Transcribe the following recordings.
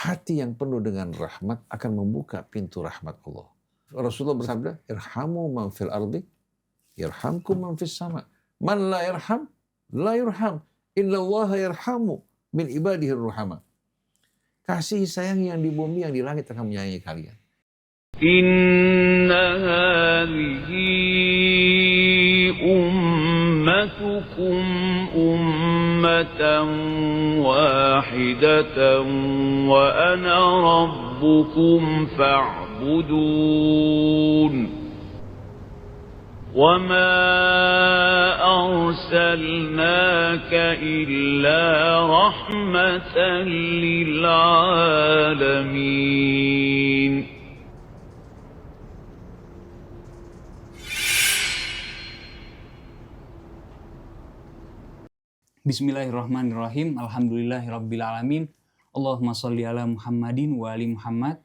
hati yang penuh dengan rahmat akan membuka pintu rahmat Allah. Rasulullah bersabda, irhamu man fil ardi, irhamkum man fis sama. Man la irham, la yurham. Inna Allah yarhamu min ibadihi ruhama. Kasih sayang yang di bumi, yang di langit akan menyayangi kalian. Inna hadhihi ummatukum ummatan wahidatan wa ana rabbukum fa'budun. وَمَا أَرْسَلْنَاكَ إِلَّا رَحْمَةً لِلْعَالَمِينَ. Bismillahirrahmanirrahim. Alhamdulillahirrabbilalamin. Allahumma sholli ala Muhammadin wa ali Muhammad.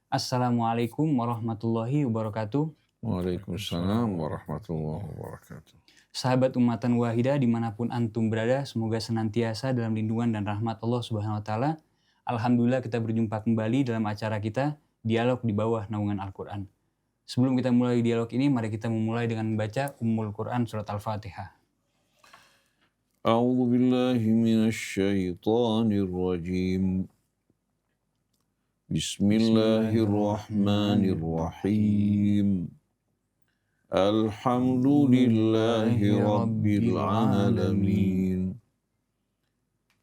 Assalamualaikum warahmatullahi wabarakatuh. Waalaikumsalam warahmatullahi wabarakatuh. Sahabat Ummatan Wahidah dimanapun antum berada, semoga senantiasa dalam lindungan dan rahmat Allah Subhanahu wa Ta'ala. Alhamdulillah kita berjumpa kembali dalam acara kita, Dialog di Bawah Naungan Al-Quran. Sebelum kita mulai dialog ini, mari kita memulai dengan membaca Ummul Quran Surat Al-Fatihah. A'udzu billahi minasy syaithanir rajim. Bismillahirrahmanirrahim. Alhamdulillahi rabbil alamin.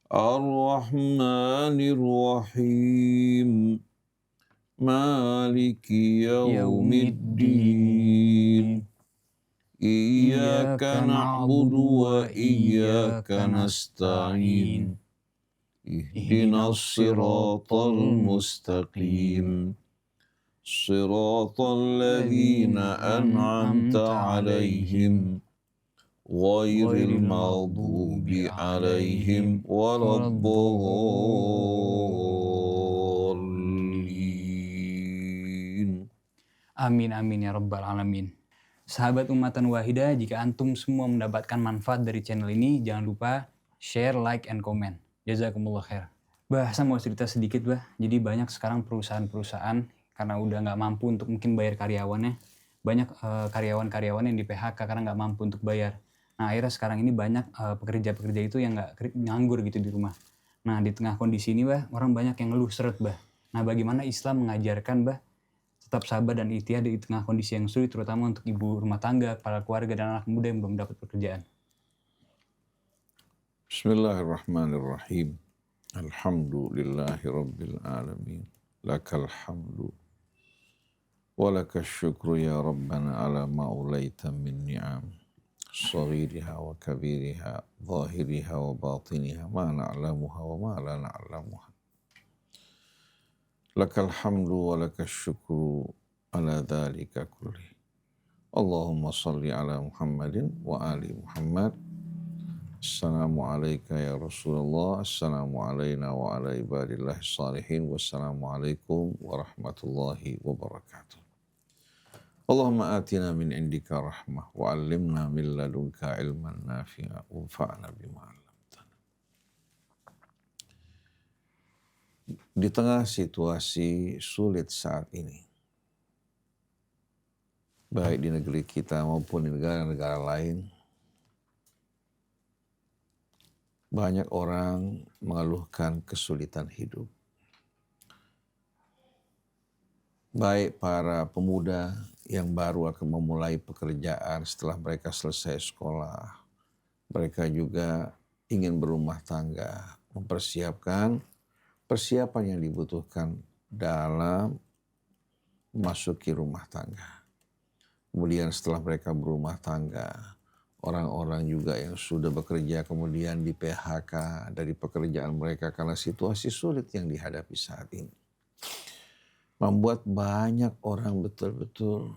Ar-Rahmanir Rahim. Maliki yaumiddin. Iyyaka na'budu wa iyyaka nasta'in. Ihdinas siratal mustaqim. Siratal ladzina an'amta 'alaihim ghairil maghdubi 'alaihim waladdallin. Amin amin ya rabbal alamin. Sahabat Ummatan Wahidah, jika antum semua mendapatkan manfaat dari channel ini, jangan lupa share, like, and comment. Jazakumullah khair. Saya mau cerita sedikit, Jadi banyak sekarang perusahaan-perusahaan karena udah nggak mampu untuk mungkin bayar karyawannya. Banyak karyawan-karyawan yang di PHK karena nggak mampu untuk bayar. Nah akhirnya sekarang ini banyak pekerja-pekerja itu yang nggak nganggur gitu di rumah. Nah di tengah kondisi ini orang banyak yang ngeluh seret Nah bagaimana Islam mengajarkan tetap sabar dan ikhtiar di tengah kondisi yang sulit, terutama untuk ibu rumah tangga, kepala keluarga, dan anak muda yang belum dapat pekerjaan. Bismillahirrahmanirrahim. Alhamdulillahi rabbil alamin. Lakal hamdu wa lakas syukru ya Rabbana ala ma'ulaita min ni'am. Saghiriha wa kabiriha, zahiriha wa batiniha, ma na'lamuha wa ma la na'lamuha. Lakal hamdu wa lakas syukru ala dhalika kulli. Allahumma salli ala Muhammadin wa ali Muhammad. Assalamualaikum ya Rasulullah. Assalamu alayna wa ala ibadillahi salihin. Wassalamualaikum warahmatullahi wabarakatuh. Allahumma atina min indika rahmah wa allimna min ladunka ilman nafi'a wa fa'na bima 'allamtana. Di tengah situasi sulit saat ini, baik di negeri kita maupun di negara-negara lain, banyak orang mengeluhkan kesulitan hidup. Baik para pemuda yang baru akan memulai pekerjaan setelah mereka selesai sekolah. Mereka juga ingin berumah tangga, mempersiapkan persiapan yang dibutuhkan dalam memasuki rumah tangga. Kemudian setelah mereka berumah tangga, orang-orang juga yang sudah bekerja kemudian di PHK dari pekerjaan mereka karena situasi sulit yang dihadapi saat ini. Membuat banyak orang betul-betul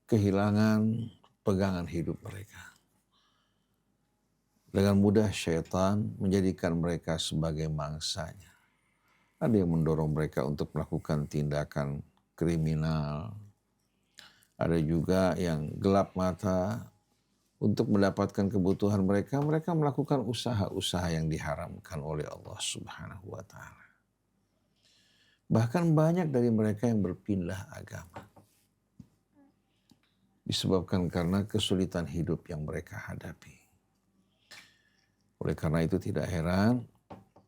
kehilangan pegangan hidup mereka. Dengan mudah syaitan menjadikan mereka sebagai mangsanya. Ada yang mendorong mereka untuk melakukan tindakan kriminal. Ada juga yang gelap mata untuk mendapatkan kebutuhan mereka melakukan usaha-usaha yang diharamkan oleh Allah Subhanahu wa Ta'ala. Bahkan banyak dari mereka yang berpindah agama. Disebabkan karena kesulitan hidup yang mereka hadapi. Oleh karena itu tidak heran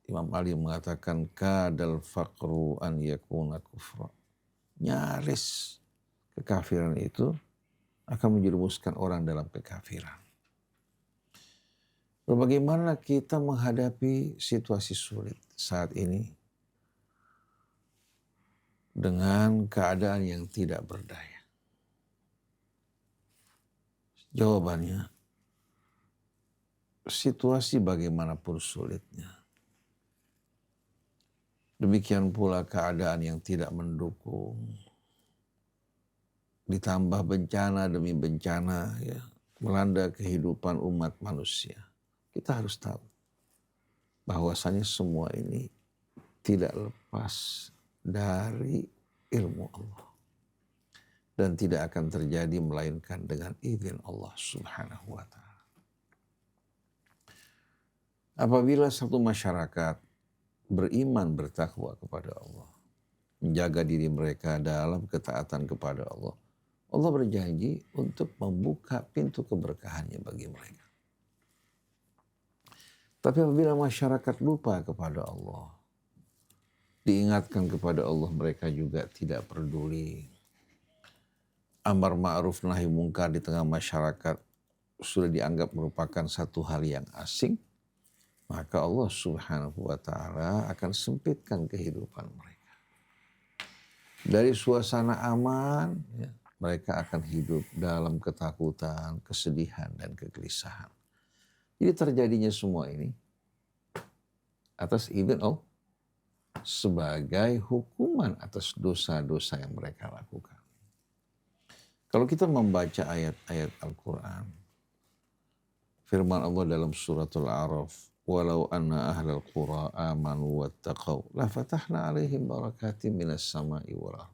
Imam Ali mengatakan kadal faqru an yakuna kufra. Nyaris kekafiran itu akan menjerumuskan orang dalam kekafiran. Bagaimana kita menghadapi situasi sulit saat ini dengan keadaan yang tidak berdaya? Jawabannya, situasi bagaimanapun sulitnya, demikian pula keadaan yang tidak mendukung, ditambah bencana demi bencana ya, melanda kehidupan umat manusia. Kita harus tahu bahwasanya semua ini tidak lepas dari ilmu Allah. Dan tidak akan terjadi melainkan dengan izin Allah Subhanahu wa ta'ala. Apabila satu masyarakat beriman bertakwa kepada Allah, menjaga diri mereka dalam ketaatan kepada Allah, Allah berjanji untuk membuka pintu keberkahannya bagi mereka. Tapi apabila masyarakat lupa kepada Allah, diingatkan kepada Allah, mereka juga tidak peduli. Amar ma'ruf nahi mungkar di tengah masyarakat sudah dianggap merupakan satu hal yang asing, maka Allah Subhanahu wa ta'ala akan sempitkan kehidupan mereka. Dari suasana aman, ya, mereka akan hidup dalam ketakutan, kesedihan, dan kegelisahan. Jadi terjadinya semua ini atas izin Allah sebagai hukuman atas dosa-dosa yang mereka lakukan. Kalau kita membaca ayat-ayat Al-Quran, firman Allah dalam suratul A'raf, walau anna ahlal qura amanu wattaqaw la fatahna alaihim barakatim minas sama'i wal ardh.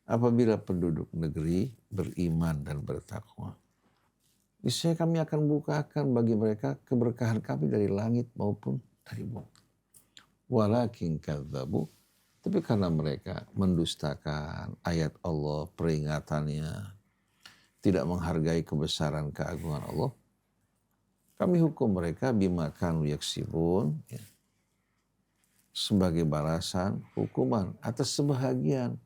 Apabila penduduk negeri beriman dan bertakwa, niscaya kami akan bukakan bagi mereka keberkahan kami dari langit maupun dari bumi. Walakin kadzabu, tapi karena mereka mendustakan ayat Allah, peringatannya, tidak menghargai kebesaran keagungan Allah, kami hukum mereka bima kanu yaksibun, ya, sebagai balasan hukuman atas sebahagian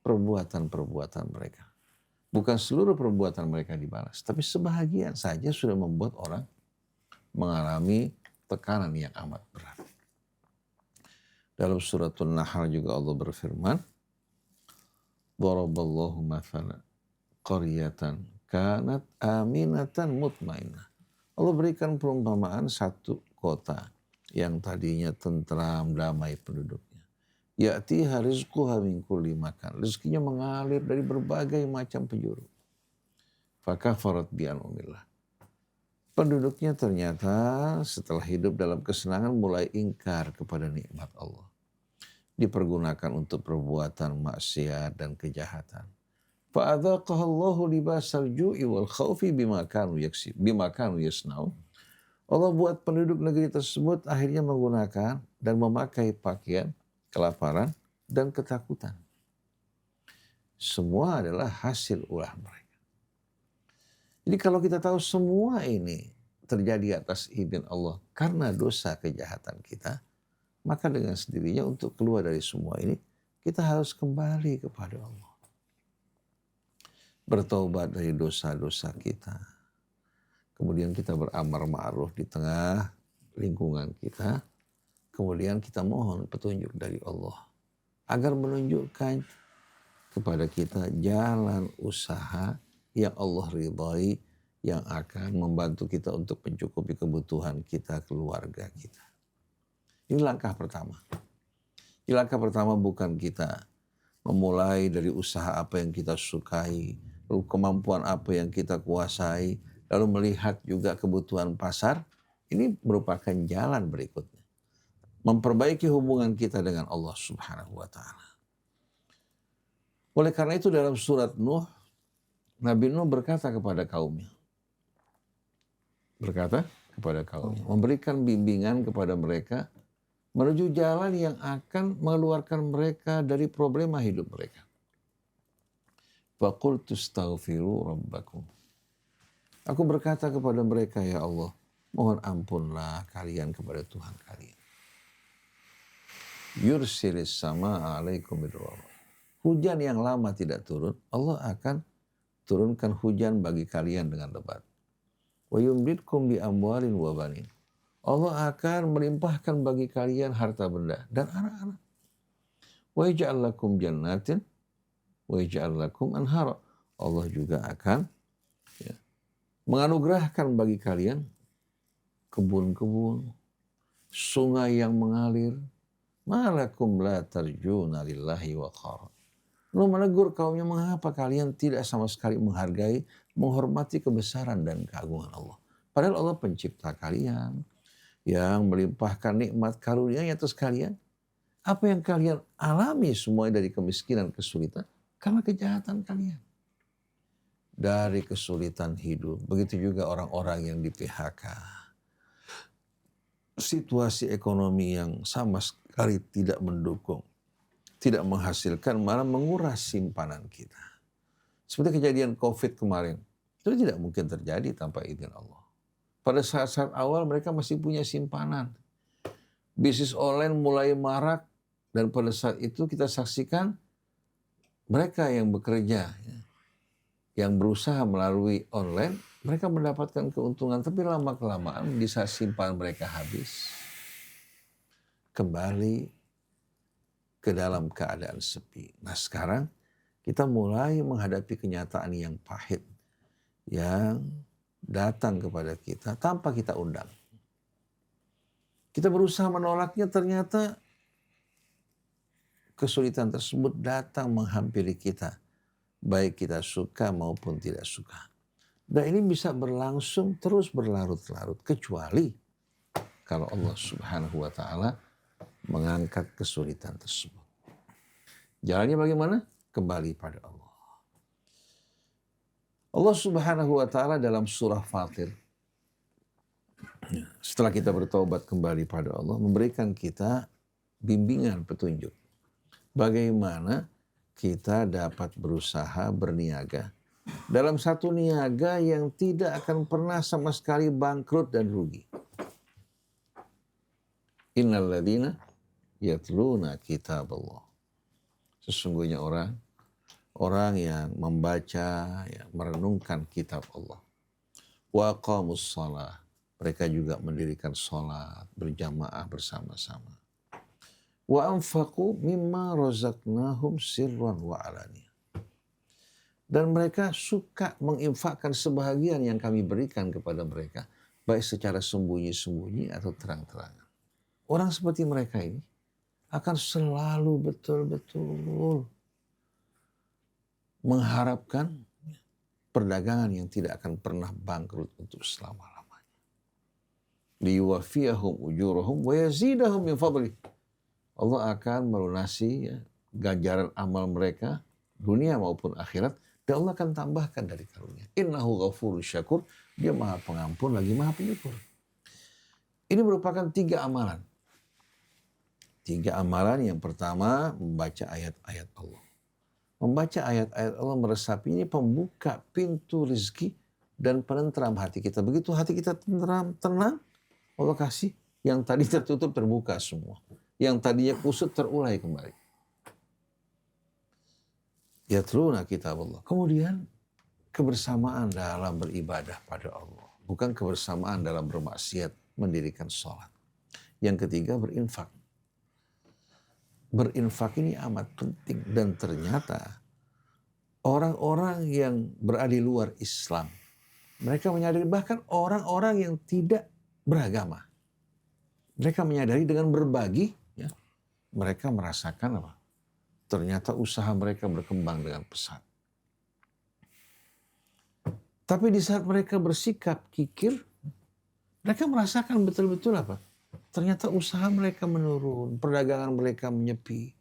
perbuatan-perbuatan mereka. Bukan seluruh perbuatan mereka dibalas, tapi sebahagian saja sudah membuat orang mengalami tekanan yang amat berat. Dalam suratul Nahl juga Allah berfirman, Daraballahu mathalan qaryatan kanat aminatan mutmainnah. Allah berikan perumpamaan satu kota yang tadinya tentram, damai penduduknya. Ya'tiha rizquha min kulli makan. Rezekinya mengalir dari berbagai macam penjuru. Fakafarat bi an'umillah. Penduduknya ternyata setelah hidup dalam kesenangan mulai ingkar kepada nikmat Allah. Dipergunakan untuk perbuatan maksiat dan kejahatan. Fa'adzaqahallahu libasal ju'i wal khaufi bima kanu yasnaun. Allah buat penduduk negeri tersebut akhirnya menggunakan dan memakai pakaian kelaparan dan ketakutan. Semua adalah hasil ulah mereka. Jadi kalau kita tahu semua ini terjadi atas izin Allah karena dosa kejahatan kita, maka dengan sendirinya untuk keluar dari semua ini, kita harus kembali kepada Allah. Bertaubat dari dosa-dosa kita. Kemudian kita beramar ma'ruf di tengah lingkungan kita. Kemudian kita mohon petunjuk dari Allah agar menunjukkan kepada kita jalan usaha yang Allah ridhai, yang akan membantu kita untuk mencukupi kebutuhan kita, keluarga kita. Ini langkah pertama. Ini langkah pertama bukan kita memulai dari usaha apa yang kita sukai, lalu kemampuan apa yang kita kuasai, lalu melihat juga kebutuhan pasar. Ini merupakan jalan berikutnya. Memperbaiki hubungan kita dengan Allah Subhanahu wa ta'ala. Oleh karena itu dalam surat Nuh, Nabi Nuh berkata kepada kaumnya. Memberikan bimbingan kepada mereka menuju jalan yang akan mengeluarkan mereka dari problema hidup mereka. Faqultu astaghfiru rabbakum. Aku berkata kepada mereka, ya Allah, mohon ampunlah kalian kepada Tuhan kalian. Yursilis sama alaikum bidrahmat. Hujan yang lama tidak turun, Allah akan turunkan hujan bagi kalian dengan lebat. Wa yumdidkum bi amwalin wa banin. Allah akan melimpahkan bagi kalian harta benda dan anak-anak. Wa yaj'al lakum jannatin wa yaj'al lakum anhara. Allah juga akan menganugerahkan bagi kalian kebun-kebun, sungai yang mengalir. Malakum la tarjuna lillahi waqara. Lalu menegur kaumnya, mengapa kalian tidak sama sekali menghargai, menghormati kebesaran dan keagungan Allah. Padahal Allah pencipta kalian, yang melimpahkan nikmat karunia-Nya atas kalian. Apa yang kalian alami semuanya dari kemiskinan, kesulitan, karena kejahatan kalian. Dari kesulitan hidup, begitu juga orang-orang yang di PHK. Situasi ekonomi yang sama sekali tidak mendukung, tidak menghasilkan, malah menguras simpanan kita. Seperti kejadian COVID kemarin, itu tidak mungkin terjadi tanpa izin Allah. Pada saat-saat awal mereka masih punya simpanan. Bisnis online mulai marak, dan pada saat itu kita saksikan mereka yang bekerja, yang berusaha melalui online, mereka mendapatkan keuntungan, tapi lama-kelamaan di saat simpanan mereka habis, kembali ke dalam keadaan sepi. Nah sekarang kita mulai menghadapi kenyataan yang pahit, yang datang kepada kita tanpa kita undang. Kita berusaha menolaknya, ternyata kesulitan tersebut datang menghampiri kita, baik kita suka maupun tidak suka. Dan ini bisa berlangsung terus berlarut-larut, kecuali kalau Allah Subhanahu wa Ta'ala mengangkat kesulitan tersebut. Jalannya bagaimana? Kembali pada Allah. Allah Subhanahu wa Ta'ala dalam surah Fatir, setelah kita bertobat kembali pada Allah, memberikan kita bimbingan, petunjuk. Bagaimana kita dapat berusaha berniaga dalam satu niaga yang tidak akan pernah sama sekali bangkrut dan rugi. Innal ladzina yatluna kitab Allah. Sesungguhnya orang yang membaca, merenungkan kitab Allah. Wa aqamus shalah. Mereka juga mendirikan salat berjamaah bersama-sama. Wa anfaqu mimma razaqnahum sirran wa alaniyah. Dan mereka suka menginfakkan sebahagian yang kami berikan kepada mereka, baik secara sembunyi-sembunyi atau terang-terangan. Orang seperti mereka ini akan selalu betul-betul mengharapkan perdagangan yang tidak akan pernah bangkrut untuk selama-lamanya. Liyuwafiyahum ujurahum wa yazidahum min fadlih. Allah akan melunasi ganjaran amal mereka dunia maupun akhirat, dan Allah akan tambahkan dari karunia. Innahu ghafurun syakur. Dia maha pengampun lagi maha penyukur. Ini merupakan 3 amalan. 3 amalan. Yang pertama, membaca ayat-ayat Allah. Membaca ayat-ayat Allah, meresapi, ini pembuka pintu rezeki dan penentram hati kita. Begitu hati kita tenang, Allah kasih yang tadi tertutup terbuka semua. Yang tadinya kusut terulai kembali. Yatluna kitab Allah. Kemudian kebersamaan dalam beribadah pada Allah. Bukan kebersamaan dalam bermaksiat, mendirikan sholat. Yang ketiga, berinfak. Berinfak ini amat penting. Dan ternyata orang-orang yang berada di luar Islam, mereka menyadari, bahkan orang-orang yang tidak beragama, mereka menyadari dengan berbagi, mereka merasakan apa? Ternyata usaha mereka berkembang dengan pesat. Tapi di saat mereka bersikap kikir, mereka merasakan betul-betul apa? Ternyata usaha mereka menurun, perdagangan mereka menyepi.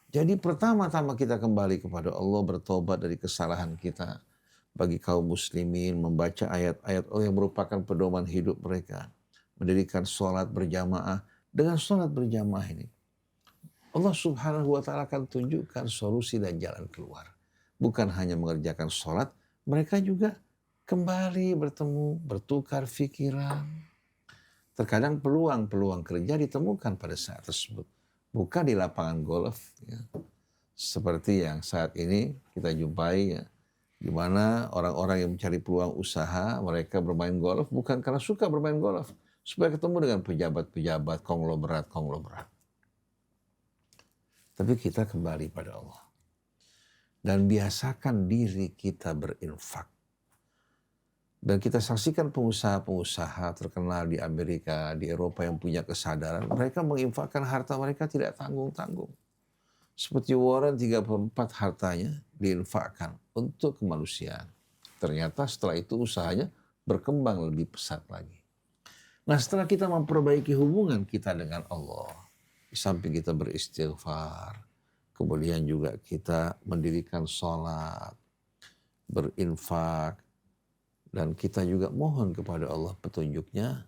Jadi pertama-tama kita kembali kepada Allah, bertobat dari kesalahan kita. Bagi kaum muslimin, membaca ayat-ayat Allah yang merupakan pedoman hidup mereka. Mendirikan sholat berjamaah Dengan sholat berjamaah ini, Allah Subhanahu wa Ta'ala akan tunjukkan solusi dan jalan keluar. Bukan hanya mengerjakan sholat, mereka juga kembali bertemu, bertukar pikiran. Terkadang peluang-peluang kerja ditemukan pada saat tersebut. Bukan di lapangan golf, ya. Seperti yang saat ini kita jumpai, ya, di mana orang-orang yang mencari peluang usaha, mereka bermain golf bukan karena suka bermain golf, supaya ketemu dengan pejabat-pejabat, konglomerat. Tapi kita kembali pada Allah. Dan biasakan diri kita berinfak. Dan kita saksikan pengusaha-pengusaha terkenal di Amerika, di Eropa yang punya kesadaran, mereka menginfakkan harta mereka tidak tanggung-tanggung. Seperti Warren 34 hartanya diinfakkan untuk kemanusiaan. Ternyata setelah itu usahanya berkembang lebih pesat lagi. Nah, setelah kita memperbaiki hubungan kita dengan Allah, di samping kita beristighfar, kemudian juga kita mendirikan sholat, berinfak, dan kita juga mohon kepada Allah petunjuknya.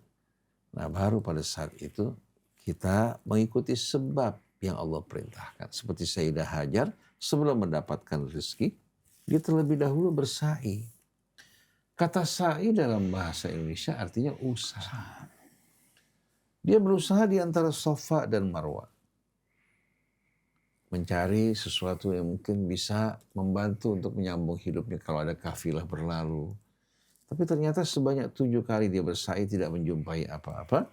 Nah, baru pada saat itu kita mengikuti sebab yang Allah perintahkan. Seperti Sayyidah Hajar sebelum mendapatkan rezeki, dia terlebih dahulu bersa'i. Kata sa'i dalam bahasa Indonesia artinya usaha. Dia berusaha di antara Safa dan Marwa. Mencari sesuatu yang mungkin bisa membantu untuk menyambung hidupnya kalau ada kafilah berlalu. Tapi ternyata sebanyak 7 kali dia bersa'i tidak menjumpai apa-apa.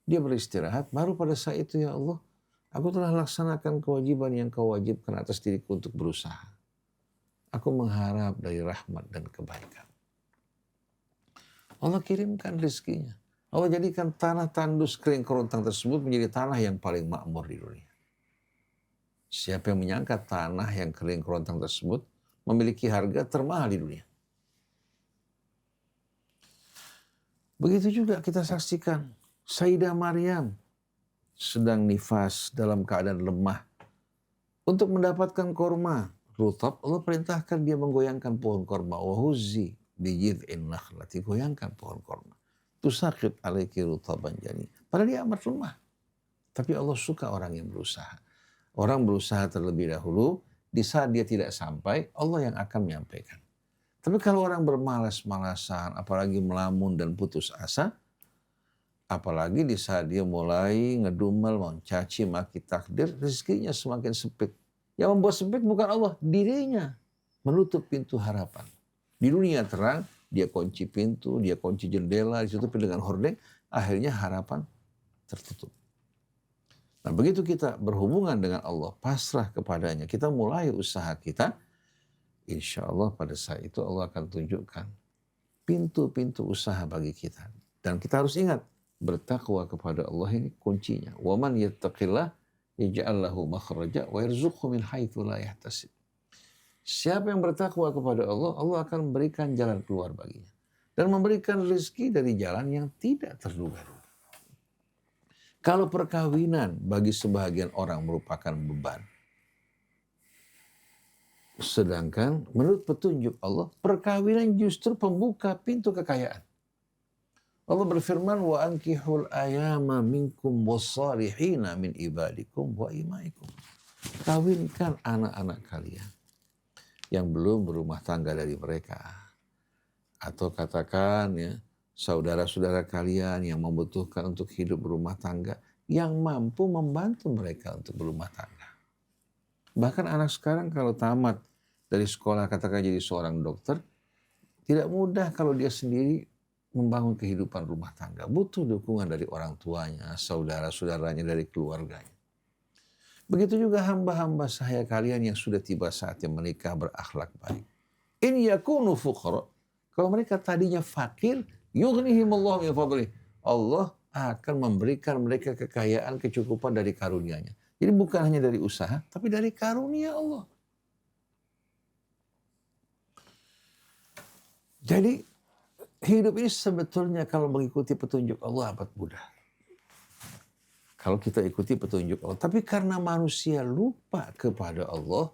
Dia beristirahat, baru pada saat itu, ya Allah, aku telah laksanakan kewajiban yang kau wajibkan atas diriku untuk berusaha. Aku mengharap dari rahmat dan kebaikan. Allah kirimkan rezekinya. Allah jadikan tanah tandus kering kerontang tersebut menjadi tanah yang paling makmur di dunia. Siapa yang menyangka tanah yang kering kerontang tersebut memiliki harga termahal di dunia. Begitu juga kita saksikan Sayyidah Maryam sedang nifas dalam keadaan lemah. Untuk mendapatkan korma rutab, Allah perintahkan dia menggoyangkan pohon korma. Wahuzzi bijid'in nakhlati, goyangkan pohon korma. Tusaqit alaiki rutaban jani. Padahal dia amat lemah. Tapi Allah suka orang yang berusaha. Orang berusaha terlebih dahulu, di saat dia tidak sampai, Allah yang akan menyampaikan. Tapi kalau orang bermalas-malasan, apalagi melamun dan putus asa, apalagi di saat dia mulai ngedumel, mencaci, maki takdir, rezekinya semakin sempit. Yang membuat sempit bukan Allah, dirinya menutup pintu harapan. Di dunia terang, dia kunci pintu, dia kunci jendela, ditutupi dengan hordeng, akhirnya harapan tertutup. Nah, begitu kita berhubungan dengan Allah, pasrah kepadanya, kita mulai usaha kita, insya Allah pada saat itu Allah akan tunjukkan pintu-pintu usaha bagi kita. Dan kita harus ingat, bertakwa kepada Allah ini kuncinya. وَمَنْ يَتَّقِ اللَّهَ يَجْعَلْ لَهُ مَخْرَجًا وَيَرْزُقْهُ مِنْ حَيْثُ لَا يَحْتَسِبُ. Siapa yang bertakwa kepada Allah, Allah akan memberikan jalan keluar baginya. Dan memberikan rezeki dari jalan yang tidak terduga. Kalau perkawinan bagi sebahagian orang merupakan beban, sedangkan menurut petunjuk Allah, perkawinan justru pembuka pintu kekayaan. Allah berfirman, wa ankihul ayama minkum wassalihina min ibadikum wa imaikum. Kawinkan anak-anak kalian yang belum berumah tangga dari mereka. Atau katakan ya, saudara-saudara kalian yang membutuhkan untuk hidup berumah tangga, yang mampu membantu mereka untuk berumah tangga. Bahkan anak sekarang kalau tamat dari sekolah, katakan jadi seorang dokter, tidak mudah kalau dia sendiri membangun kehidupan rumah tangga. Butuh dukungan dari orang tuanya, saudara-saudaranya, dari keluarganya. Begitu juga hamba-hamba saya kalian yang sudah tiba saatnya menikah berakhlak baik. In yakunu fuqara, kalau mereka tadinya fakir, yughnihimullahu min fadlih. Allah akan memberikan mereka kekayaan, kecukupan dari karunia-Nya. Jadi bukan hanya dari usaha, tapi dari karunia Allah. Jadi hidup ini sebetulnya kalau mengikuti petunjuk Allah amat mudah. Kalau kita ikuti petunjuk Allah. Tapi karena manusia lupa kepada Allah,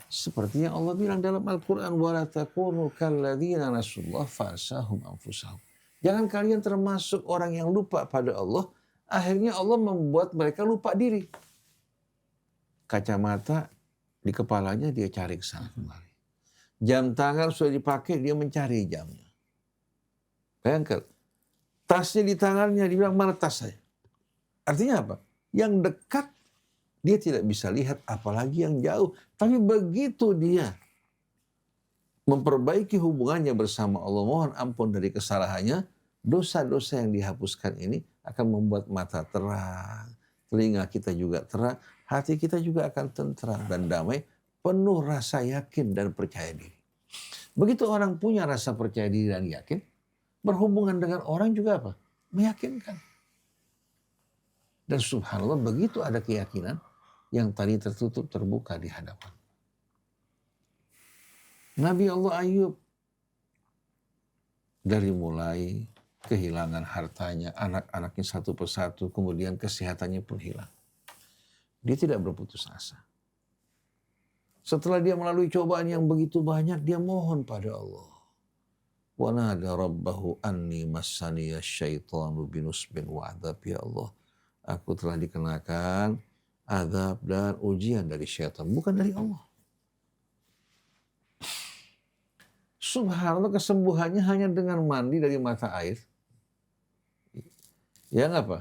seperti yang Allah bilang dalam Al-Quran, وَلَا تَكُونُوا كَالَّذِينَ نَسُوا اللَّهَ فَأَنسَاهُمْ أَنفُسَهُمْ. Jangan kalian termasuk orang yang lupa pada Allah, Akhirnya Allah membuat mereka lupa diri. Kacamata di kepalanya dia cari ke sana kemari. Jam tangan sudah dipakai, dia mencari jamnya. Bayangkan, tasnya di tangannya, dia bilang, mana tas saya? Artinya apa? Yang dekat dia tidak bisa lihat, apalagi yang jauh. Tapi begitu dia memperbaiki hubungannya bersama Allah, mohon ampun dari kesalahannya, dosa-dosa yang dihapuskan ini akan membuat mata terang, telinga kita juga terang, hati kita juga akan tentram dan damai, penuh rasa yakin dan percaya diri. Begitu orang punya rasa percaya diri dan yakin, berhubungan dengan orang juga apa? Meyakinkan. Dan subhanallah begitu ada keyakinan yang tadi tertutup terbuka di hadapan. Nabi Allah Ayub dari mulai kehilangan hartanya, anak-anaknya satu persatu, kemudian kesehatannya pun hilang. Dia tidak berputus asa. Setelah dia melalui cobaan yang begitu banyak, dia mohon pada Allah. Wa nada rabbahu anni massaniya syaitanu binusbin wa adab, ya Allah. Aku telah dikenakan azab dan ujian dari syaitan, bukan dari Allah. Subhanallah, kesembuhannya hanya dengan mandi dari mata air. Yang apa?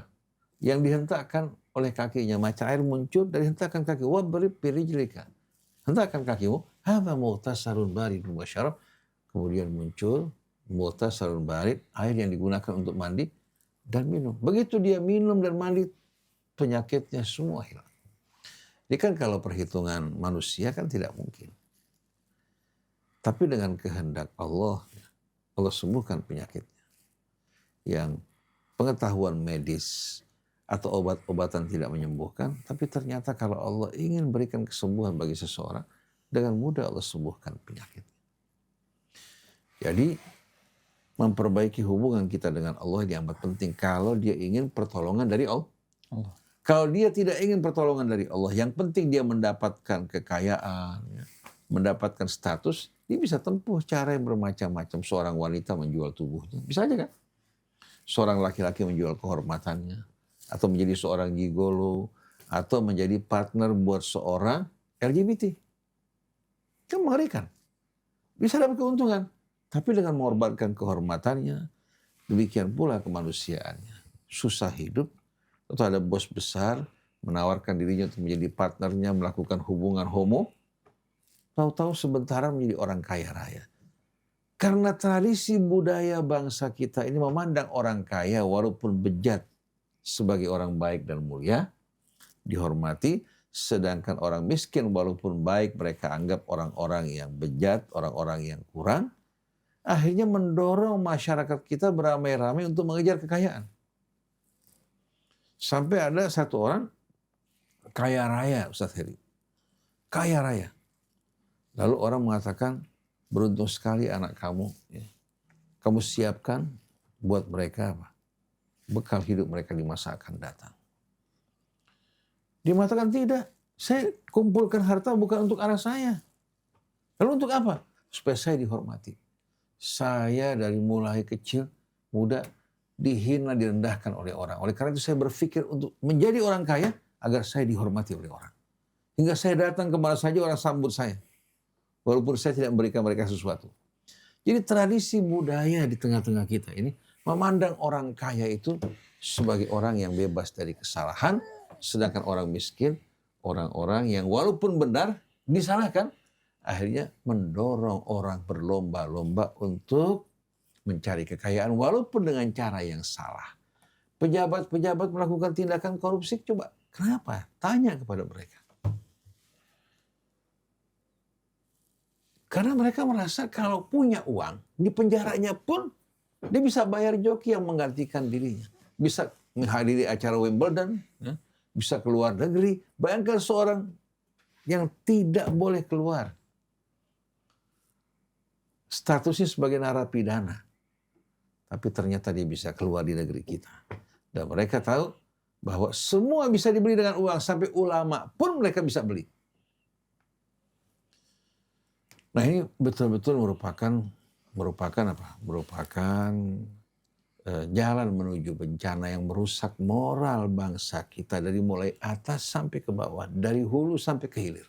Yang dihentakkan oleh kakinya. Mata air muncul dari hentakan kaki. Wabrib birijlika. Hentakkan kakimu. Hadza mughtasarun baridun wa syarab. Kemudian muncul mughtasarun barid, air yang digunakan untuk mandi dan minum. Begitu dia minum dan mandi, penyakitnya semua hilang. Ini kan kalau perhitungan manusia kan tidak mungkin. Tapi dengan kehendak Allah, Allah sembuhkan penyakitnya. Yang pengetahuan medis atau obat-obatan tidak menyembuhkan, tapi ternyata kalau Allah ingin berikan kesembuhan bagi seseorang, dengan mudah Allah sembuhkan penyakitnya. Jadi, memperbaiki hubungan kita dengan Allah yang amat penting kalau dia ingin pertolongan dari Allah. Kalau dia tidak ingin pertolongan dari Allah, yang penting dia mendapatkan kekayaan, mendapatkan status, dia bisa tempuh cara yang bermacam-macam. Seorang wanita menjual tubuhnya, bisa aja kan? Seorang laki-laki menjual kehormatannya, atau menjadi seorang gigolo, atau menjadi partner buat seorang LGBT. Kan mengerikan. Bisa dapat keuntungan, tapi dengan mengorbankan kehormatannya, demikian pula kemanusiaannya. Susah hidup, atau ada bos besar menawarkan dirinya untuk menjadi partnernya, melakukan hubungan homo, tahu-tahu sebentar menjadi orang kaya raya. Karena tradisi budaya bangsa kita ini memandang orang kaya walaupun bejat sebagai orang baik dan mulia, dihormati, sedangkan orang miskin walaupun baik mereka anggap orang-orang yang bejat, orang-orang yang kurang, akhirnya mendorong masyarakat kita beramai-ramai untuk mengejar kekayaan. Sampai ada satu orang kaya raya, Ustaz Heri. Kaya raya. Lalu orang mengatakan, beruntung sekali anak kamu. Ya. Kamu siapkan buat mereka apa? Bekal hidup mereka di masa akan datang. Dia mengatakan, tidak. Saya kumpulkan harta bukan untuk anak saya. Lalu untuk apa? Supaya saya dihormati. Saya dari mulai kecil, muda, dihina, direndahkan oleh orang. Oleh karena itu saya berpikir untuk menjadi orang kaya agar saya dihormati oleh orang. Hingga saya datang kemana saja orang sambut saya. Walaupun saya tidak memberikan mereka sesuatu. Jadi tradisi budaya di tengah-tengah kita ini memandang orang kaya itu sebagai orang yang bebas dari kesalahan. Sedangkan orang miskin, orang-orang yang walaupun benar disalahkan. Akhirnya mendorong orang berlomba-lomba untuk mencari kekayaan walaupun dengan cara yang salah. Pejabat-pejabat melakukan tindakan korupsi, coba kenapa? Tanya kepada mereka. Karena mereka merasa kalau punya uang, di penjaranya pun dia bisa bayar joki yang menggantikan dirinya. Bisa menghadiri acara Wimbledon, ya, bisa keluar negeri. Bayangkan seorang yang tidak boleh keluar. Statusnya sebagai narapidana. Tapi ternyata dia bisa keluar di negeri kita. Dan mereka tahu bahwa semua bisa dibeli dengan uang. Sampai ulama pun mereka bisa beli. Nah ini betul-betul merupakan apa? Merupakan jalan menuju bencana yang merusak moral bangsa kita dari mulai atas sampai ke bawah, dari hulu sampai ke hilir.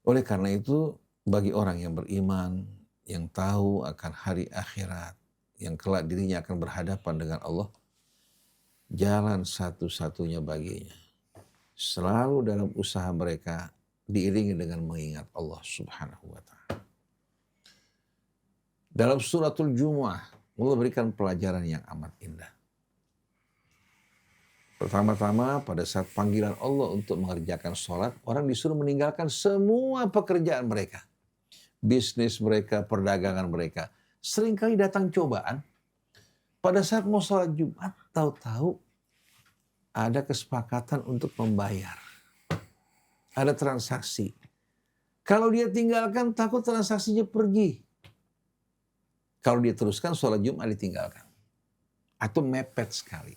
Oleh karena itu, bagi orang yang beriman, yang tahu akan hari akhirat, yang kelak dirinya akan berhadapan dengan Allah, jalan satu-satunya baginya selalu dalam usaha mereka diiringi dengan mengingat Allah Subhanahu wa Ta'ala. Dalam suratul Jumu'ah, Allah berikan pelajaran yang amat indah. Pertama-tama pada saat panggilan Allah untuk mengerjakan sholat, orang disuruh meninggalkan semua pekerjaan mereka. Bisnis mereka, perdagangan mereka. Seringkali datang cobaan, pada saat mau sholat Jumat, tahu-tahu ada kesepakatan untuk membayar. Ada transaksi. Kalau dia tinggalkan, takut transaksinya pergi. Kalau dia teruskan, sholat Jumat ditinggalkan. Atau mepet sekali.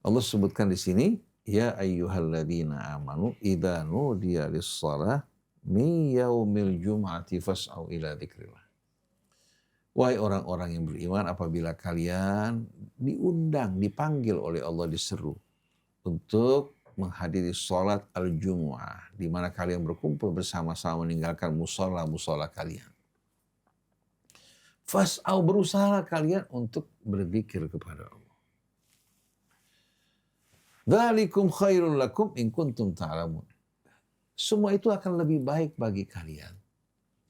Allah sebutkan di sini, ya ayyuhalladzina amanu idza nudiya lis-shalah min yaumil jum'ati fas'au ila dzikrillah. Wahai orang-orang yang beriman, apabila kalian diundang, dipanggil oleh Allah, diseru untuk menghadiri sholat al-jumu'ah, di mana kalian berkumpul bersama-sama meninggalkan musola-musola kalian. Fas'au, berusaha kalian untuk berzikir kepada Allah. Dzalikum khairul lakum in kuntum ta'lamun. Semua itu akan lebih baik bagi kalian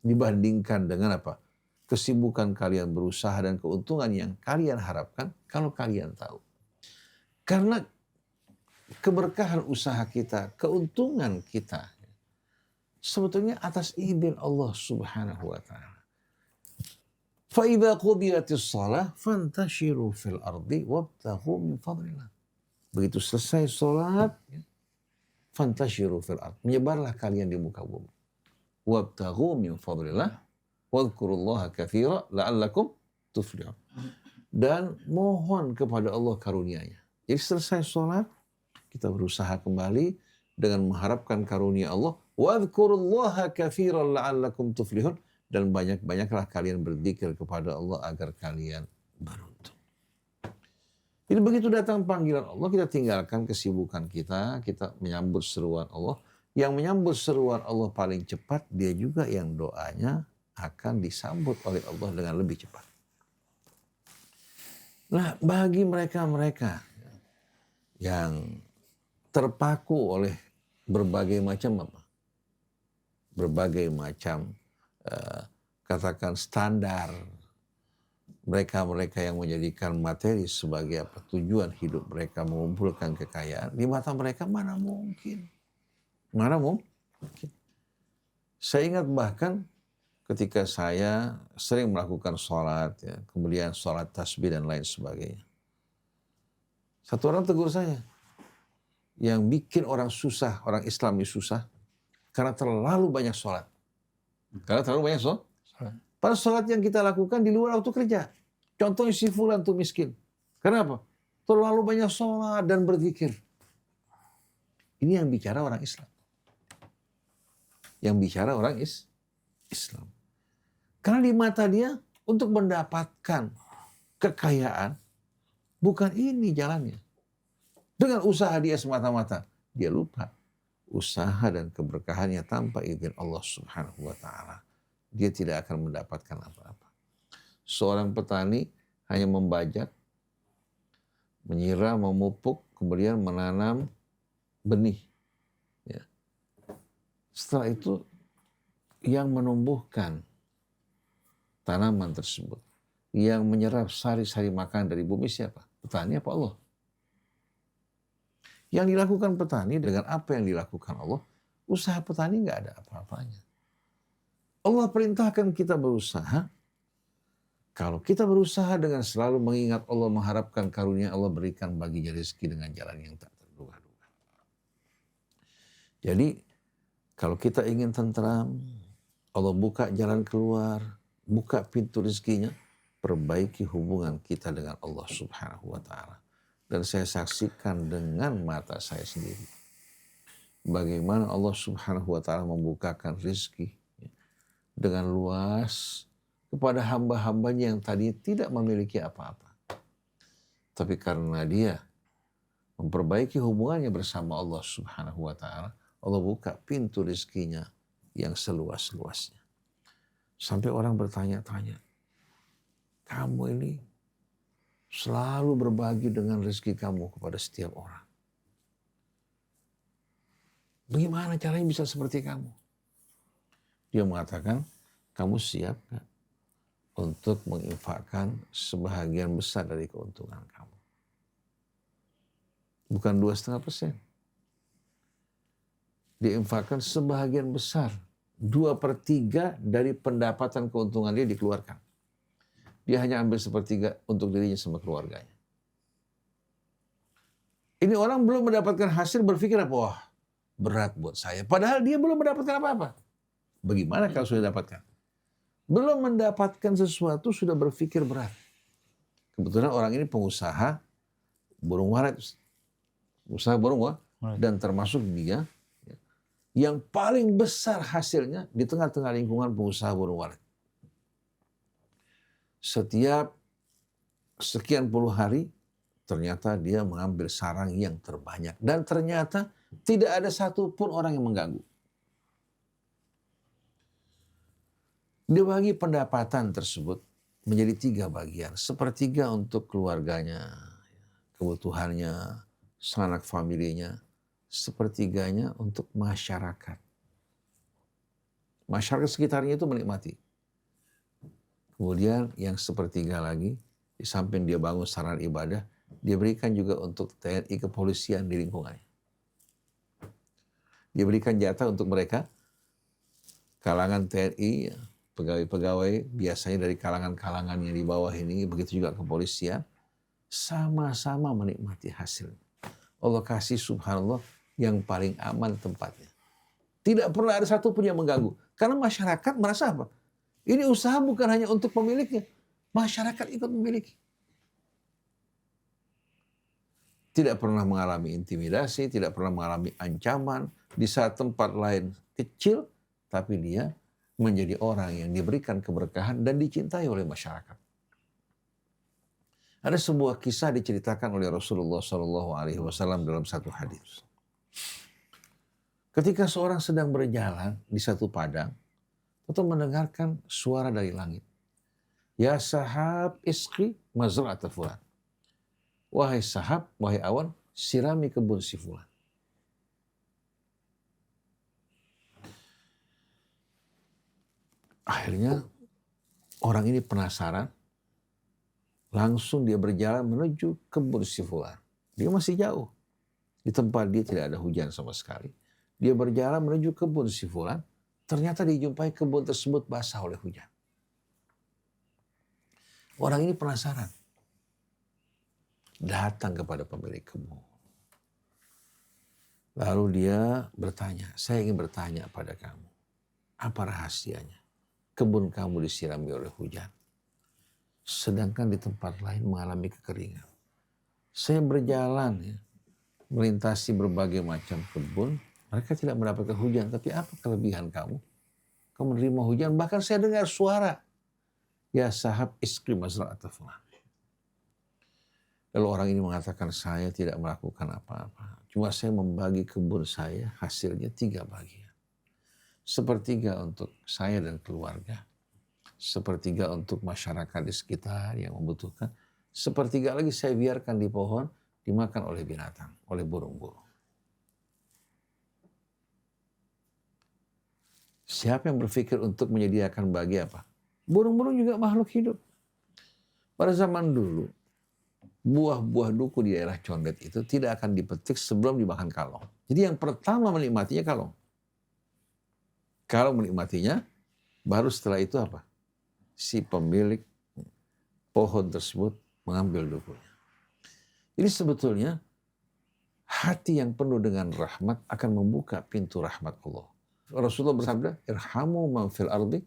dibandingkan dengan apa? Kesibukan kalian berusaha dan keuntungan yang kalian harapkan kalau kalian tahu. Karena keberkahan usaha kita, keuntungan kita sebetulnya atas izin Allah Subhanahu wa Ta'ala. فَإِذَا قُضِيَتِ الصَّلَاةُ فَانْتَشِرُوا فِي الْأَرْضِ وَابْتَغُوا مِنْ فَضْلِ اللَّهِ. Begitu selesai sholat, فَانْتَشِرُوا فِي الْأَرْضِ, menyebarlah kalian di muka bumi. وَابْتَغُوا مِنْ فَضْلِ اللَّهِ وَاذْكُرُوا اللَّهَ كَثِيرًا لَعَلَّكُمْ تُفْلِحُونَ. Dan mohon kepada Allah karunia-Nya. Jadi selesai sholat, kita berusaha kembali dengan mengharapkan karunia Allah. وَاذْكُرُوا اللَّهَ كَثِيرًا لَعَلَّكُمْ تُفْلِحُونَ. Dan banyak-banyaklah kalian berzikir kepada Allah agar kalian beruntung. Jadi begitu datang panggilan Allah, kita tinggalkan kesibukan kita menyambut seruan Allah. Yang menyambut seruan Allah paling cepat, dia juga yang doanya akan disambut oleh Allah dengan lebih cepat. Nah, bagi mereka-mereka yang terpaku oleh berbagai macam katakan standar, mereka-mereka yang menjadikan materi sebagai tujuan hidup mereka, mengumpulkan kekayaan, di mata mereka mana mungkin. Saya ingat bahkan ketika saya sering melakukan sholat, kemudian sholat tasbih dan lain sebagainya. Satu orang tegur saya, yang bikin orang susah, orang Islam ini susah, karena terlalu banyak sholat. Pada sholat yang kita lakukan di luar waktu kerja. Contohnya si fulan tuh miskin. Kenapa? Terlalu banyak sholat dan berzikir. Ini yang bicara orang Islam. Yang bicara orang Islam. Karena di mata dia untuk mendapatkan kekayaan, bukan ini jalannya. Dengan usaha dia semata-mata, dia lupa. Usaha dan keberkahannya tanpa izin Allah Subhanahu wa Ta'ala, dia tidak akan mendapatkan apa-apa. Seorang petani hanya membajak, menyiram, memupuk, kemudian menanam benih. Ya. Setelah itu yang menumbuhkan tanaman tersebut, yang menyerap sari-sari makanan dari bumi siapa? Petani apa Allah? Yang dilakukan petani dengan apa yang dilakukan Allah, usaha petani nggak ada apa-apanya. Allah perintahkan kita berusaha. Kalau kita berusaha dengan selalu mengingat Allah, mengharapkan karunia Allah, berikan baginya rezeki dengan jalan yang tak terduga-duga. Jadi kalau kita ingin tentram, Allah buka jalan keluar, buka pintu rezekinya, perbaiki hubungan kita dengan Allah Subhanahu wa Ta'ala. Dan saya saksikan dengan mata saya sendiri bagaimana Allah Subhanahu wa Ta'ala membukakan rezeki dengan luas, kepada hamba-hambanya yang tadi tidak memiliki apa-apa. Tapi karena dia memperbaiki hubungannya bersama Allah Subhanahu wa ta'ala, Allah buka pintu rezekinya yang seluas-luasnya. Sampai orang bertanya-tanya, kamu ini selalu berbagi dengan rezeki kamu kepada setiap orang. Bagaimana caranya bisa seperti kamu? Dia mengatakan, kamu siap gak untuk menginfakkan sebahagian besar dari keuntungan kamu? Bukan 2,5%. Diinfakkan sebahagian besar. 2/3 dari pendapatan keuntungan dia dikeluarkan. Dia hanya ambil 1/3 untuk dirinya sama keluarganya. Ini orang belum mendapatkan hasil berpikir apa? Wah, berat buat saya. Padahal dia belum mendapatkan apa-apa. Bagaimana kalau sudah dapatkan? Belum mendapatkan sesuatu sudah berpikir berat. Kebetulan orang ini pengusaha burung walet. Usaha burung walet. Dan termasuk dia yang paling besar hasilnya di tengah-tengah lingkungan pengusaha burung walet. Setiap sekian puluh hari, ternyata dia mengambil sarang yang terbanyak. Dan ternyata tidak ada satupun orang yang mengganggu. Dia bagi pendapatan tersebut menjadi 3 bagian. 1/3 untuk keluarganya, kebutuhannya, sanak familinya. 1/3 untuk masyarakat. Masyarakat sekitarnya itu menikmati. Kemudian yang 1/3 lagi, di samping dia bangun sarana ibadah, dia berikan juga untuk TNI kepolisian di lingkungannya. Dia berikan jatah untuk mereka, kalangan TNI, pegawai-pegawai, biasanya dari kalangan-kalangan yang di bawah ini, begitu juga kepolisian, sama-sama menikmati hasilnya. Allah kasih subhanallah yang paling aman tempatnya. Tidak pernah ada satupun yang mengganggu. Karena masyarakat merasa apa? Ini usaha bukan hanya untuk pemiliknya. Masyarakat ikut memiliki. Tidak pernah mengalami intimidasi, tidak pernah mengalami ancaman. Di saat tempat lain kecil, tapi dia menjadi orang yang diberikan keberkahan dan dicintai oleh masyarakat. Ada sebuah kisah diceritakan oleh Rasulullah SAW dalam satu hadis. Ketika seorang sedang berjalan di satu padang, atau mendengarkan suara dari langit. Ya sahab isqi mazra'ata fulan. Wahai sahab, wahai awan, sirami kebun si fulan. Akhirnya orang ini penasaran. Langsung dia berjalan menuju kebun si fulan. Dia masih jauh. Di tempat dia tidak ada hujan sama sekali. Dia berjalan menuju kebun si fulan. Ternyata dijumpai kebun tersebut basah oleh hujan. Orang ini penasaran. Datang kepada pemilik kebun. Lalu dia bertanya, saya ingin bertanya pada kamu. Apa rahasianya? Kebun kamu disirami oleh hujan. Sedangkan di tempat lain mengalami kekeringan. Saya berjalan ya, melintasi berbagai macam kebun. Mereka tidak mendapatkan hujan. Tapi apa kelebihan kamu? Kamu menerima hujan. Bahkan saya dengar suara. Ya sahab isqi mazra'ata fulan. Lalu orang ini mengatakan saya tidak melakukan apa-apa. Cuma saya membagi kebun saya hasilnya 3 bagian. 1/3 untuk saya dan keluarga. 1/3 untuk masyarakat di sekitar yang membutuhkan. 1/3 lagi saya biarkan di pohon dimakan oleh binatang, oleh burung-burung. Siapa yang berpikir untuk menyediakan bagi apa? Burung-burung juga makhluk hidup. Pada zaman dulu, buah-buah duku di daerah Condet itu tidak akan dipetik sebelum dimakan kalong. Jadi yang pertama menikmatinya kalong. Kalau menikmatinya, baru setelah itu apa? Si pemilik pohon tersebut mengambil dukunya. Jadi sebetulnya hati yang penuh dengan rahmat akan membuka pintu rahmat Allah. Rasulullah bersabda, irhamu man fil ardi,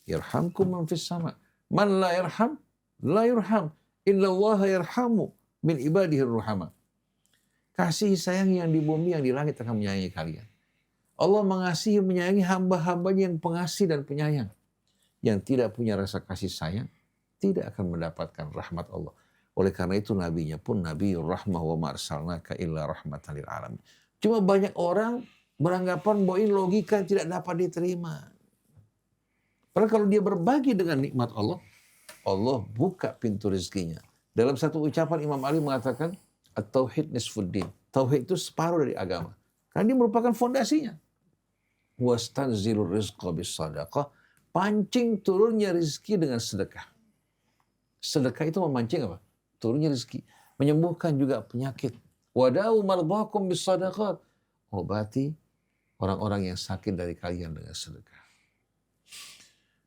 irhamkum man fis sama. Man la irham, la yurham. Inna Allah yarhamu min ibadihi ruhama. Kasih sayang yang di bumi, yang di langit akan menyayangi kalian. Allah mengasihi, menyayangi hamba-hambanya yang pengasih dan penyayang. yang tidak punya rasa kasih sayang tidak akan mendapatkan rahmat Allah. Oleh karena itu nabinya pun Nabiur Rahmah wa ma arsalnaka illa rahmatan lil alamin. Cuma banyak orang beranggapan bahwa ini logika tidak dapat diterima. Padahal kalau dia berbagi dengan nikmat Allah, Allah buka pintu rezekinya. Dalam satu ucapan Imam Ali mengatakan, at-tauhid nisfuddin. Tauhid itu separuh dari agama. Karena dia merupakan fondasinya. Wastanzilur rizqa bis sadaqah. Pancing turunnya rezeki dengan sedekah. Sedekah itu memancing apa? Turunnya rezeki. Menyembuhkan juga penyakit. Wada'u mardakum bis sadaqat. Obati orang-orang yang sakit dari kalian dengan sedekah.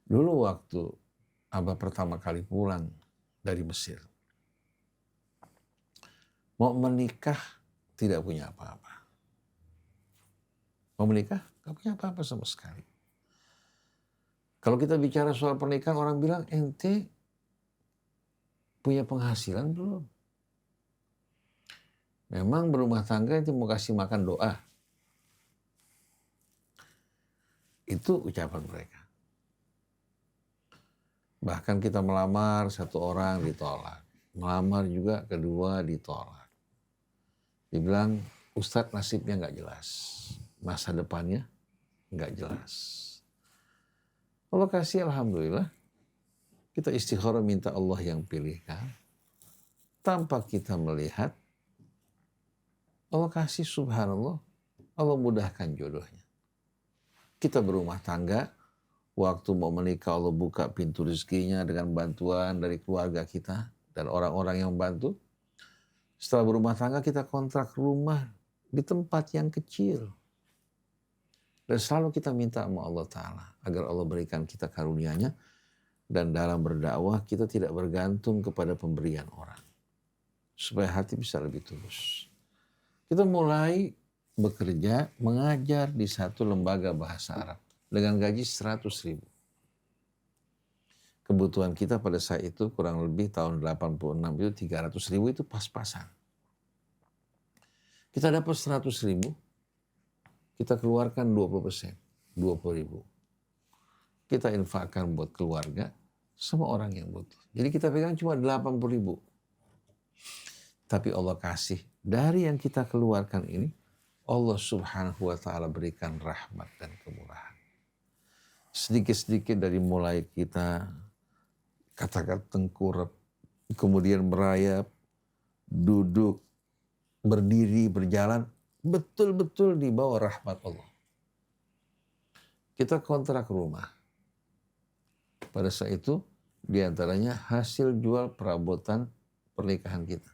Dulu waktu Abah pertama kali pulang dari Mesir. Mau menikah tidak punya apa-apa. Mau menikah gak punya apa-apa sama sekali. Kalau kita bicara soal pernikahan, orang bilang, ente punya penghasilan belum? Memang berumah tangga itu mau kasih makan doa. Itu ucapan mereka. Bahkan kita melamar satu orang ditolak. Melamar juga kedua ditolak. Dibilang, Ustadz nasibnya nggak jelas. Masa depannya nggak jelas. Allah kasih alhamdulillah. Kita istikharah minta Allah yang pilihkan. Tanpa kita melihat. Allah kasih subhanallah. Allah mudahkan jodohnya. Kita berumah tangga. Waktu mau menikah Allah buka pintu rezekinya dengan bantuan dari keluarga kita. Dan orang-orang yang membantu. Setelah berumah tangga kita kontrak rumah di tempat yang kecil. Dan selalu kita minta sama Allah Ta'ala agar Allah berikan kita karunia-Nya. Dan dalam berdakwah kita tidak bergantung kepada pemberian orang. Supaya hati bisa lebih tulus. Kita mulai bekerja mengajar di satu lembaga bahasa Arab. Dengan gaji 100.000. Kebutuhan kita pada saat itu kurang lebih tahun 86 itu 300.000 itu pas-pasan. Kita dapat 100.000. Kita keluarkan 20%, 20.000. Kita infakkan buat keluarga, semua orang yang butuh. Jadi kita pegang cuma 80.000. Tapi Allah kasih, dari yang kita keluarkan ini, Allah subhanahu wa ta'ala berikan rahmat dan kemurahan. Sedikit-sedikit dari mulai kita kata-kata tengkurap, kemudian merayap, duduk, berdiri, berjalan, betul-betul di bawah rahmat Allah. Kita kontrak rumah. Pada saat itu, diantaranya hasil jual perabotan pernikahan kita.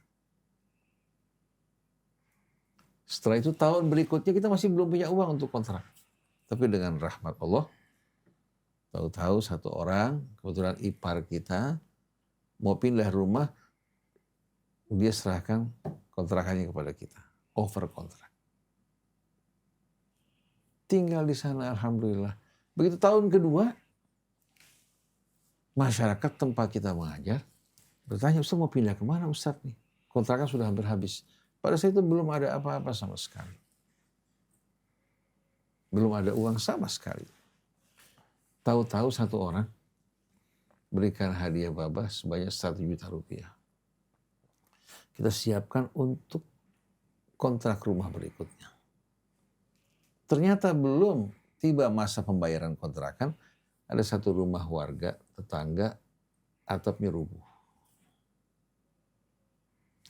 Setelah itu tahun berikutnya kita masih belum punya uang untuk kontrak. Tapi dengan rahmat Allah, tahu-tahu satu orang, kebetulan ipar kita, mau pindah rumah, dia serahkan kontrakannya kepada kita. Over kontrak. Tinggal di sana alhamdulillah. Begitu tahun kedua, masyarakat tempat kita mengajar, bertanya, Ustaz mau pindah kemana Ustaz nih? Kontrakan sudah hampir habis. Pada saat itu belum ada apa-apa sama sekali. Belum ada uang sama sekali. Tahu-tahu satu orang berikan hadiah babah sebanyak 1 juta rupiah. Kita siapkan untuk kontrak rumah berikutnya. Ternyata belum tiba masa pembayaran kontrakan, ada satu rumah warga, tetangga, atapnya rubuh.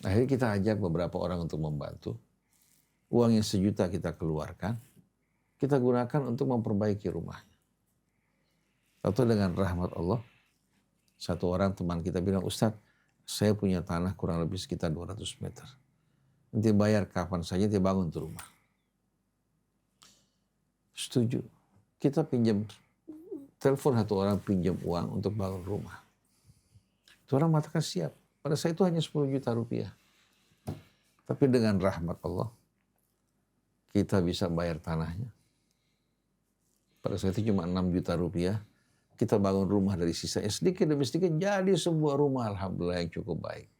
Akhirnya kita ajak beberapa orang untuk membantu. Uang yang 1 juta kita keluarkan, kita gunakan untuk memperbaiki rumahnya. Atau dengan rahmat Allah, satu orang teman kita bilang, Ustadz, saya punya tanah kurang lebih sekitar 200 meter. Nanti bayar kapan saja, nanti bangun tuh rumah. Setuju. Kita pinjam, telepon satu orang pinjam uang untuk bangun rumah. Itu orang mengatakan siap. Pada saat itu hanya 10 juta rupiah. Tapi dengan rahmat Allah, kita bisa bayar tanahnya. Pada saat itu cuma 6 juta rupiah. Kita bangun rumah dari sisanya sedikit demi sedikit. Jadi sebuah rumah alhamdulillah yang cukup baik.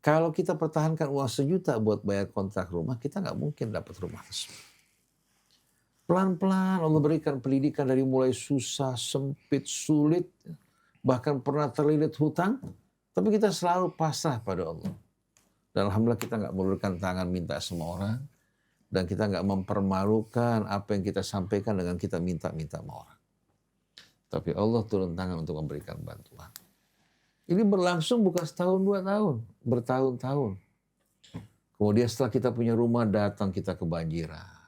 Kalau kita pertahankan uang 1 juta buat bayar kontrak rumah, kita nggak mungkin dapat rumah tersebut. Pelan-pelan Allah berikan pendidikan dari mulai susah, sempit, sulit, bahkan pernah terlilit hutang, tapi kita selalu pasrah pada Allah. Dan alhamdulillah kita nggak mengulurkan tangan minta sama orang, dan kita nggak mempermalukan apa yang kita sampaikan dengan kita minta-minta sama orang. Tapi Allah turun tangan untuk memberikan bantuan. Ini berlangsung bukan setahun, 2 tahun, bertahun-tahun. Kemudian setelah kita punya rumah, datang kita kebanjiran.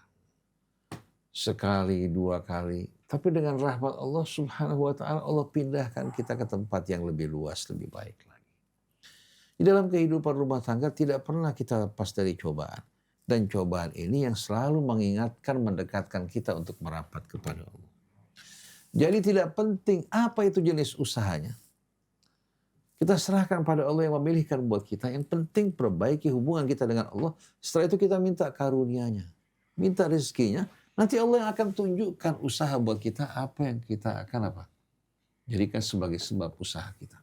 Sekali, 2 kali. Tapi dengan rahmat Allah subhanahu wa ta'ala, Allah pindahkan kita ke tempat yang lebih luas, lebih baik lagi. Di dalam kehidupan rumah tangga tidak pernah kita lepas dari cobaan. Dan cobaan ini yang selalu mengingatkan, mendekatkan kita untuk merapat kepada Allah. Jadi tidak penting apa itu jenis usahanya. Kita serahkan pada Allah yang memilihkan buat kita. Yang penting perbaiki hubungan kita dengan Allah. Setelah itu kita minta karunia-Nya. Minta rezekinya. Nanti Allah yang akan tunjukkan usaha buat kita. Apa yang kita akan apa? Jadikan sebagai sebab usaha kita.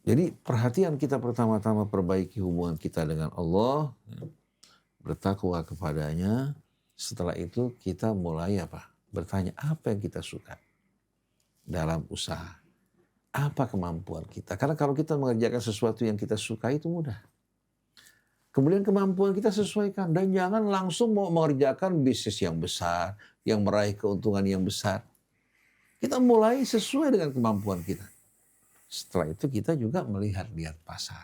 Jadi perhatian kita pertama-tama perbaiki hubungan kita dengan Allah. Bertakwa kepadanya. Setelah itu kita mulai apa? Bertanya apa yang kita suka dalam usaha. Apa kemampuan kita? Karena kalau kita mengerjakan sesuatu yang kita suka itu mudah. Kemudian kemampuan kita sesuaikan. Dan jangan langsung mau mengerjakan bisnis yang besar, yang meraih keuntungan yang besar. Kita mulai sesuai dengan kemampuan kita. Setelah itu kita juga melihat-lihat pasar.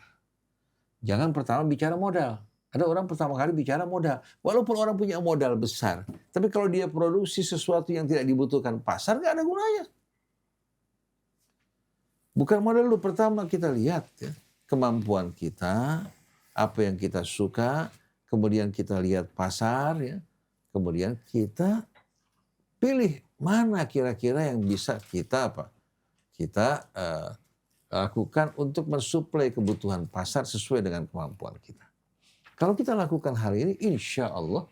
Jangan pertama bicara modal. Ada orang pertama kali bicara modal. Walaupun orang punya modal besar. Tapi kalau dia produksi sesuatu yang tidak dibutuhkan pasar, nggak ada gunanya. Bukan modal dulu, pertama kita lihat ya, kemampuan kita, apa yang kita suka, kemudian kita lihat pasar, ya, kemudian kita pilih mana kira-kira yang bisa kita lakukan untuk mensuplai kebutuhan pasar sesuai dengan kemampuan kita. Kalau kita lakukan hal ini, insya Allah,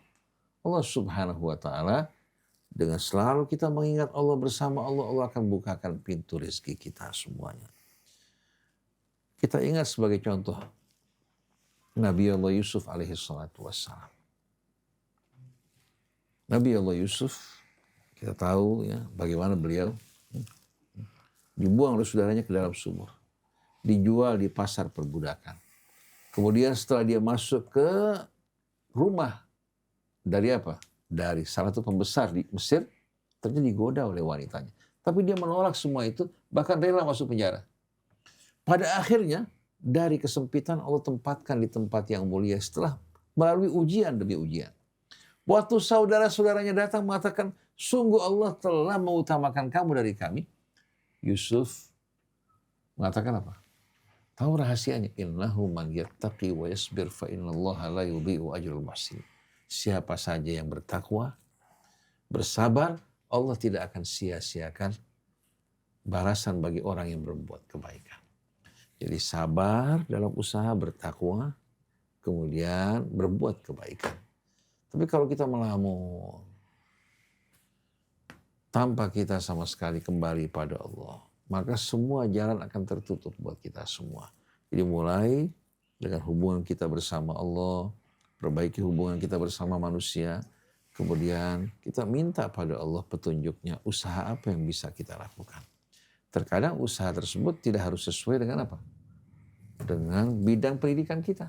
Allah subhanahu wa ta'ala, dengan selalu kita mengingat Allah bersama Allah, Allah akan bukakan pintu rezeki kita semuanya. Kita ingat sebagai contoh, Nabi Allah Yusuf alaihi salatu wassalam. Nabi Allah Yusuf, kita tahu ya bagaimana beliau dibuang oleh saudaranya ke dalam sumur. Dijual di pasar perbudakan. Kemudian setelah dia masuk ke rumah dari apa? Dari salah satu pembesar di Mesir, ternyata digoda oleh wanitanya. Tapi dia menolak semua itu, bahkan rela masuk penjara. Pada akhirnya, dari kesempitan Allah tempatkan di tempat yang mulia setelah melalui ujian demi ujian. Waktu saudara-saudaranya datang mengatakan, sungguh Allah telah mengutamakan kamu dari kami. Yusuf mengatakan apa? Tahu rahasianya? Innahu man yattaqi wa yasbir fa innallaha la yudhi'u ajrul muhsin. Siapa saja yang bertakwa, bersabar, Allah tidak akan sia-siakan balasan bagi orang yang berbuat kebaikan. Jadi sabar dalam usaha, bertakwa, kemudian berbuat kebaikan. Tapi kalau kita melamun, tanpa kita sama sekali kembali pada Allah, maka semua jalan akan tertutup buat kita semua. Jadi mulai dengan hubungan kita bersama Allah, perbaiki hubungan kita bersama manusia, kemudian kita minta pada Allah petunjuknya, usaha apa yang bisa kita lakukan. Terkadang usaha tersebut tidak harus sesuai dengan apa? Dengan bidang pendidikan kita.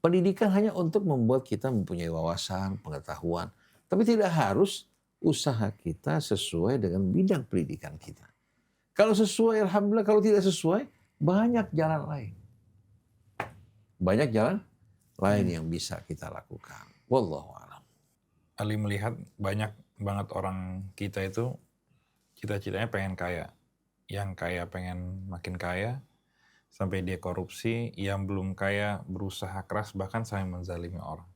Pendidikan hanya untuk membuat kita mempunyai wawasan, pengetahuan. Tapi tidak harus usaha kita sesuai dengan bidang pendidikan kita. Kalau sesuai, alhamdulillah. Kalau tidak sesuai, banyak jalan lain. Banyak jalan lain yang bisa kita lakukan. Wallahu a'lam. Ali melihat banyak banget orang kita itu cita-citanya pengen kaya. Yang kaya pengen makin kaya, sampai dia korupsi. Yang belum kaya berusaha keras, bahkan sampai menzalimi orang.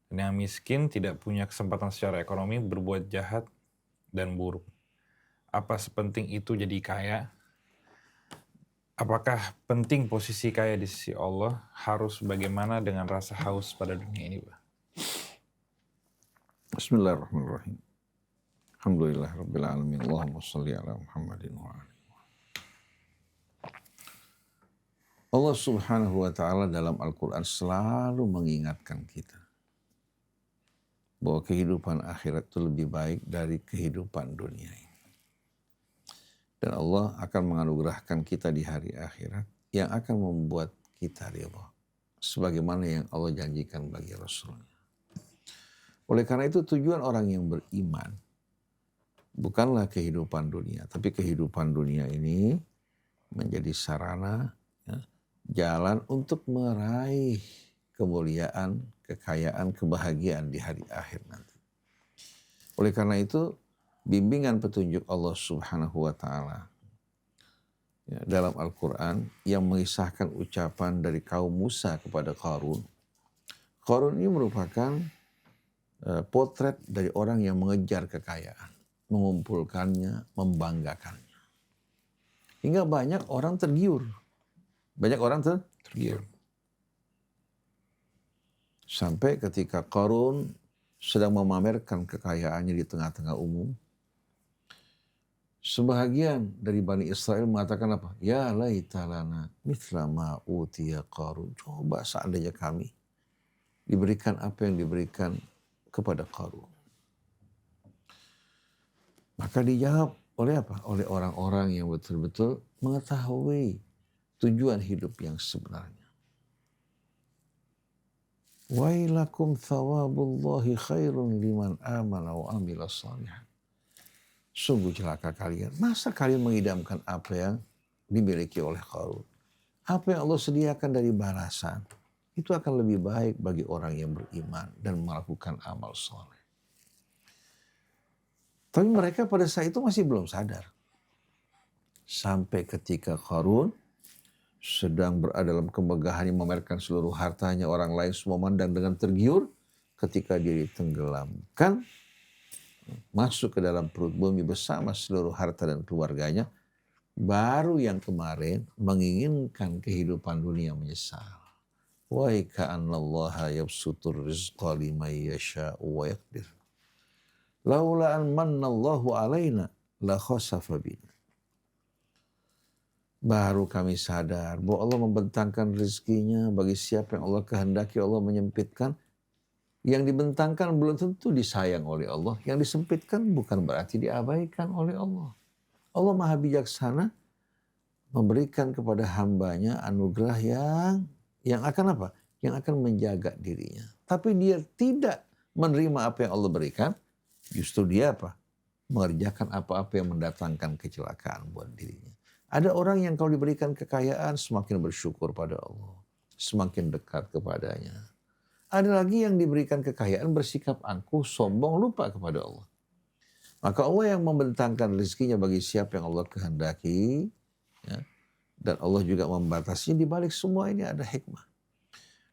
Dan yang miskin tidak punya kesempatan secara ekonomi berbuat jahat dan buruk. Apa sepenting itu jadi kaya? Apakah penting posisi kaya di sisi Allah? Harus bagaimana dengan rasa haus pada dunia ini, Pak? Bismillahirrahmanirrahim. Alhamdulillah rabbil alamin. Allahumma shalli ala Muhammadin wa ala. Allah subhanahu wa ta'ala dalam Al-Quran selalu mengingatkan kita. bahwa kehidupan akhirat itu lebih baik dari kehidupan dunia ini. Dan Allah akan menganugerahkan kita di hari akhirat yang akan membuat kita ridha, sebagaimana yang Allah janjikan bagi Rasulnya. Oleh karena itu tujuan orang yang beriman bukanlah kehidupan dunia, tapi kehidupan dunia ini menjadi sarana, ya, jalan untuk meraih kemuliaan, kekayaan, kebahagiaan di hari akhir nanti. Oleh karena itu, bimbingan petunjuk Allah Subhanahu wa Ta'ala, ya, dalam Al-Quran yang mengisahkan ucapan dari kaum Musa kepada Qarun. Qarun ini merupakan potret dari orang yang mengejar kekayaan, mengumpulkannya, membanggakannya. Hingga banyak orang tergiur. Banyak orang tergiur. Sampai ketika Qarun sedang memamerkan kekayaannya di tengah-tengah umum, sebahagian dari Bani Israel mengatakan apa? Ya laita lana mithla ma utiya Qarun. Coba seandainya kami diberikan apa yang diberikan kepada Qarun. Maka dijawab oleh apa? Oleh orang-orang yang betul-betul mengetahui tujuan hidup yang sebenarnya. Wailakum thawabullahi khairun liman amana wa amila salihan. Sungguh celaka kalian. Masa kalian mengidamkan apa yang dimiliki oleh Qarun? Apa yang Allah sediakan dari balasan, itu akan lebih baik bagi orang yang beriman dan melakukan amal soleh. Tapi mereka pada saat itu masih belum sadar. Sampai ketika Qarun sedang berada dalam kemegahan yang memamerkan seluruh hartanya, orang lain semua memandang dengan tergiur. Ketika dia ditenggelamkan, masuk ke dalam perut bumi bersama seluruh harta dan keluarganya, baru yang kemarin menginginkan kehidupan dunia menyesal. Wa ka'annallaha yabsutur rizqa liman yasha'u wa yaqdir. Laula an mannallahu alaina la khasafa bina. Baru kami sadar bahwa Allah membentangkan rezekinya bagi siapa yang Allah kehendaki. Allah menyempitkan. Yang dibentangkan belum tentu disayang oleh Allah. Yang disempitkan bukan berarti diabaikan oleh Allah. Allah Maha Bijaksana memberikan kepada hambanya anugerah yang akan apa? Yang akan menjaga dirinya. Tapi dia tidak menerima apa yang Allah berikan. Justru dia apa? Mengerjakan apa-apa yang mendatangkan kecelakaan buat dirinya. Ada orang yang kalau diberikan kekayaan semakin bersyukur pada Allah. Semakin dekat kepadanya. Ada lagi yang diberikan kekayaan bersikap angkuh, sombong, lupa kepada Allah. Maka Allah yang membentangkan rezekinya bagi siapa yang Allah kehendaki. Ya, dan Allah juga membatasinya. Di balik semua ini ada hikmah.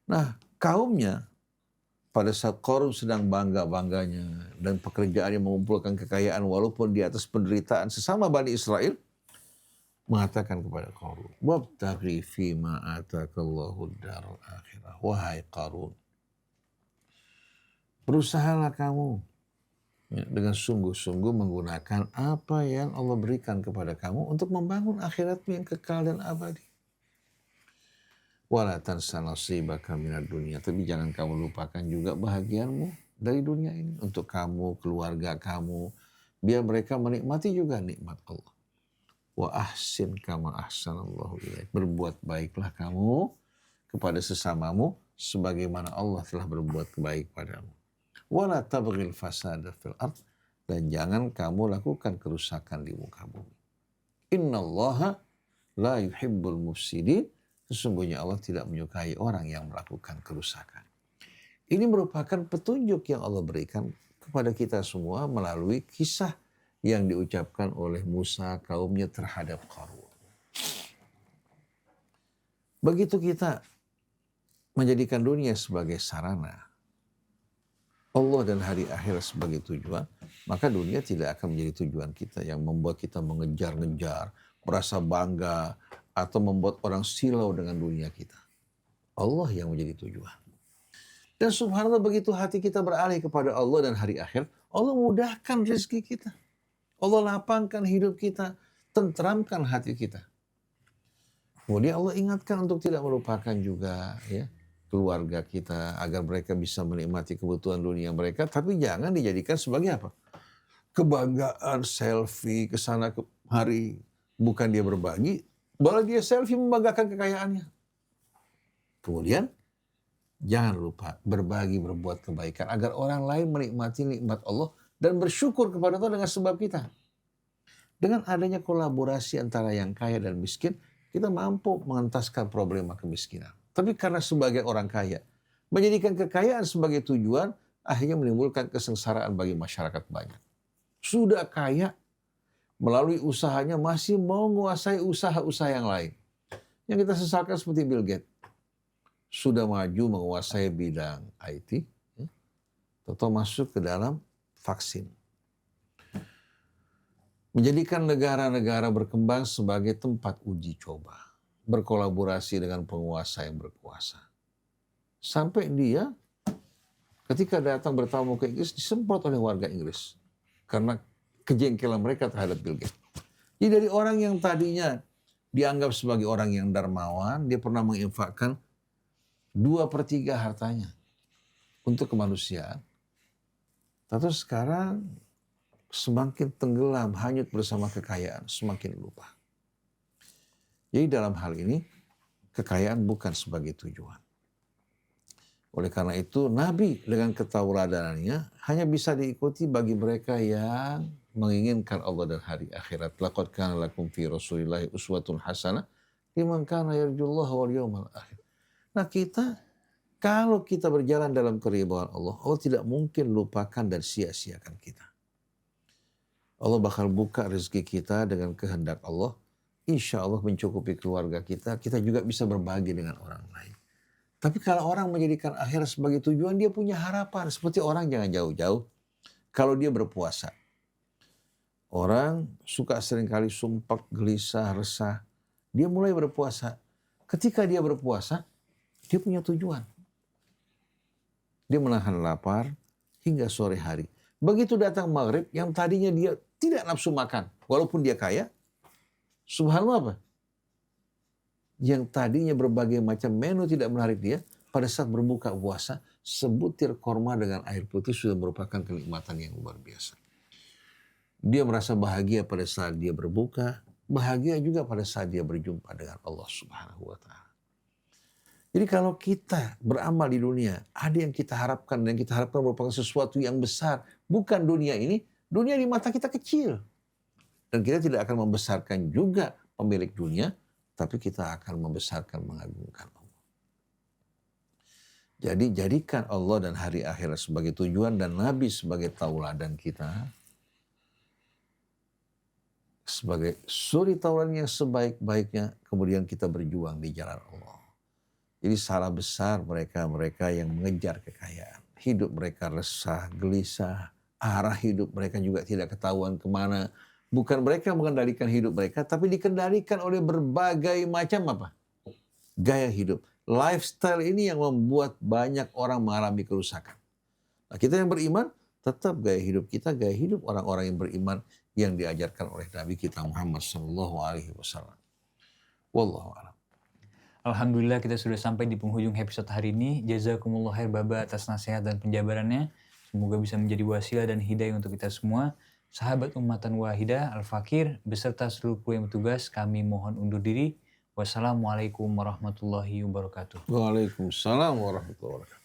Nah, kaumnya pada saat Qarun sedang bangga-bangganya dan pekerjaannya mengumpulkan kekayaan walaupun di atas penderitaan sesama Bani Israel, mengatakan kepada Qarun, wabtaghi fima atakallahu daral akhirah. Wahai Qarun, berusahalah kamu, ya, dengan sungguh-sungguh menggunakan apa yang Allah berikan kepada kamu untuk membangun akhiratmu yang kekal dan abadi. Wala tansa nasibaka minad dunya. Tapi jangan kamu lupakan juga bahagianmu dari dunia ini. Untuk kamu, keluarga kamu. Biar mereka menikmati juga nikmat Allah. Wa ahsin kama ahsanallahu ilaik. Berbuat baiklah kamu kepada sesamamu sebagaimana Allah telah berbuat baik padamu. Wala tabghil fasada fil ard. Dan jangan kamu lakukan kerusakan di muka bumi. Innallaha la yuhibbul mufsidin. Sesungguhnya Allah tidak menyukai orang yang melakukan kerusakan. Ini merupakan petunjuk yang Allah berikan kepada kita semua melalui kisah yang diucapkan oleh Musa kaumnya terhadap Qarun. Begitu kita menjadikan dunia sebagai sarana, Allah dan hari akhir sebagai tujuan, maka dunia tidak akan menjadi tujuan kita yang membuat kita mengejar-ngejar, merasa bangga, atau membuat orang silau dengan dunia kita. Allah yang menjadi tujuan. Dan subhanallah begitu hati kita beralih kepada Allah dan hari akhir, Allah mudahkan rezeki kita. Allah lapangkan hidup kita, tentramkan hati kita. Kemudian Allah ingatkan untuk tidak melupakan juga ya keluarga kita, agar mereka bisa menikmati kebutuhan dunia mereka, tapi jangan dijadikan sebagai apa? Kebanggaan, selfie, kesana kemari. Bukan dia berbagi, malah dia selfie membanggakan kekayaannya. Kemudian, jangan lupa berbagi, berbuat kebaikan, agar orang lain menikmati nikmat Allah dan bersyukur kepada Allah dengan sebab kita. Dengan adanya kolaborasi antara yang kaya dan miskin, kita mampu mengentaskan problema kemiskinan. Tapi karena sebagai orang kaya, menjadikan kekayaan sebagai tujuan, akhirnya menimbulkan kesengsaraan bagi masyarakat banyak. Sudah kaya, melalui usahanya masih mau menguasai usaha-usaha yang lain. Yang kita sesalkan seperti Bill Gates. Sudah maju menguasai bidang IT, atau masuk ke dalam vaksin. Menjadikan negara-negara berkembang sebagai tempat uji coba. Berkolaborasi dengan penguasa yang berkuasa. Sampai dia ketika datang bertamu ke Inggris disemprot oleh warga Inggris. Karena kejengkelan mereka terhadap Bill Gates. Jadi dari orang yang tadinya dianggap sebagai orang yang dermawan, dia pernah menginfakkan 2/3 hartanya untuk kemanusiaan. Tapi sekarang semakin tenggelam, hanyut bersama kekayaan, semakin lupa. Jadi dalam hal ini, kekayaan bukan sebagai tujuan. Oleh karena itu, Nabi dengan ketauladanannya hanya bisa diikuti bagi mereka yang menginginkan Allah dan hari akhirat. Laqad kana lakum fi Rasulillahi uswatun hasanah liman kana yarjullaha wal yawmal akhir. Nah kita, kalau kita berjalan dalam keridhaan Allah, Allah tidak mungkin lupakan dan sia-siakan kita. Allah bakal buka rezeki kita dengan kehendak Allah. Insya Allah mencukupi keluarga kita, kita juga bisa berbagi dengan orang lain. Tapi kalau orang menjadikan akhirat sebagai tujuan, dia punya harapan. Seperti orang jangan jauh-jauh. Kalau dia berpuasa. Orang suka seringkali sumpah, gelisah, resah. Dia mulai berpuasa. Ketika dia berpuasa, dia punya tujuan. Dia menahan lapar hingga sore hari. Begitu datang maghrib, yang tadinya dia tidak nafsu makan. Walaupun dia kaya, subhanallah apa? Yang tadinya berbagai macam menu tidak menarik dia, pada saat berbuka puasa, sebutir korma dengan air putih sudah merupakan kenikmatan yang luar biasa. Dia merasa bahagia pada saat dia berbuka, bahagia juga pada saat dia berjumpa dengan Allah Subhanahu wa Ta'ala. Jadi kalau kita beramal di dunia, ada yang kita harapkan dan kita harapkan merupakan sesuatu yang besar. Bukan dunia ini, dunia di mata kita kecil. Dan kita tidak akan membesarkan juga pemilik dunia, tapi kita akan membesarkan, mengagungkan Allah. Jadi jadikan Allah dan hari akhirat sebagai tujuan dan Nabi sebagai tauladan kita. Sebagai suri tauladan yang sebaik-baiknya, kemudian kita berjuang di jalan Allah. Jadi salah besar mereka-mereka yang mengejar kekayaan. Hidup mereka resah, gelisah, arah hidup mereka juga tidak ketahuan kemana. Bukan mereka mengendalikan hidup mereka, tapi dikendalikan oleh berbagai macam apa? Gaya hidup. Lifestyle ini yang membuat banyak orang mengalami kerusakan. Nah, kita yang beriman, tetap gaya hidup kita, gaya hidup orang-orang yang beriman yang diajarkan oleh Nabi kita Muhammad SAW. Wallahu a'lam. Alhamdulillah kita sudah sampai di penghujung episode hari ini. Jazakumullah khair Baba atas nasihat dan penjabarannya. Semoga bisa menjadi wasilah dan hidayah untuk kita semua. Sahabat Ummatan Wahidah, Al-Fakir, beserta seluruh kru yang bertugas, kami mohon undur diri. Wassalamualaikum warahmatullahi wabarakatuh. Waalaikumsalam warahmatullahi wabarakatuh.